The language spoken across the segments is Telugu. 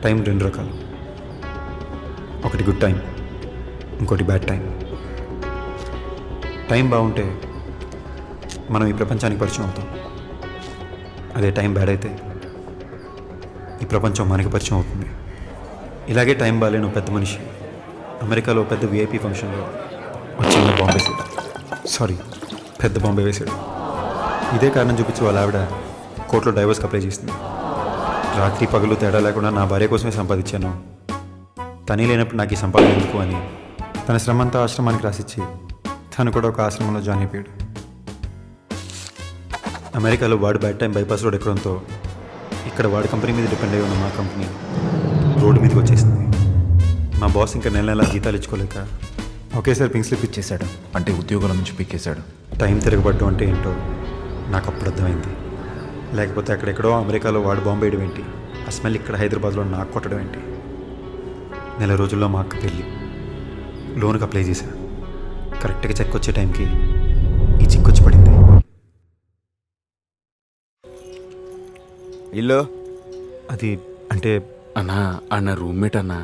టైం రెండు రకాలు. ఒకటి గుడ్ టైం, ఇంకోటి బ్యాడ్ టైం. టైం బాగుంటే మనం ఈ ప్రపంచానికి పరిచయం అవుతాం. అదే టైం బ్యాడ్ అయితే ఈ ప్రపంచం మనకి పరిచయం అవుతుంది. ఇలాగే టైం బాగాలేని పెద్ద మనిషి అమెరికాలో పెద్ద విఐపీ ఫంక్షన్లో చిన్న బాంబే వేసాడు. పెద్ద బాంబే వేసాడు. ఇదే కారణం చూపించి వాళ్ళ ఆవిడ కోర్టులో డైవర్స్కి అప్లై చేసింది. రాత్రి పగలు తేడా లేకుండా నా భార్య కోసమే సంపాదించాను, తనే లేనప్పుడు నాకు ఈ సంపాదన ఎందుకు అని తన శ్రమంతా ఆశ్రమానికి రాసిచ్చి తను కూడా ఒక ఆశ్రమంలో జాయిన్ అయిపోయాడు. అమెరికాలో వాడు బ్యాడ్ టైం బైపాస్ రోడ్ ఎక్కడంతో ఇక్కడ వాడి కంపెనీ మీద డిపెండ్ అయి ఉన్న మా కంపెనీ రోడ్డు మీదకి వచ్చేసింది. మా బాస్ ఇంకా నెల నెలా జీతాలు ఇచ్చుకోలేక ఒకేసారి పింక్ స్లిప్ ఇచ్చేశాడు. అంటే ఉద్యోగాల నుంచి పీకేశాడు. టైం తిరగబడ్డం అంటే ఏంటో నాకు అప్పుడు అర్థమైంది. లేకపోతే అక్కడెక్కడో అమెరికాలో వాడు బాంబు వేయడం ఏంటి, ఆ స్మెల్ ఇక్కడ హైదరాబాద్లో నాకు కొట్టడం ఏంటి. నెల రోజుల్లో మా అక్క పెళ్ళి, లోన్కి అప్లై చేశా. కరెక్ట్గా చెక్ వచ్చే టైంకి ఈ చిక్కొచ్చి పడింది. ఇల్లు అది అంటే అన్నా అన్న రూమ్మేట్ అన్నా.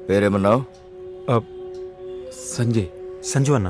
పేరేమన్నావు? సంజయ్. సంజు అన్న.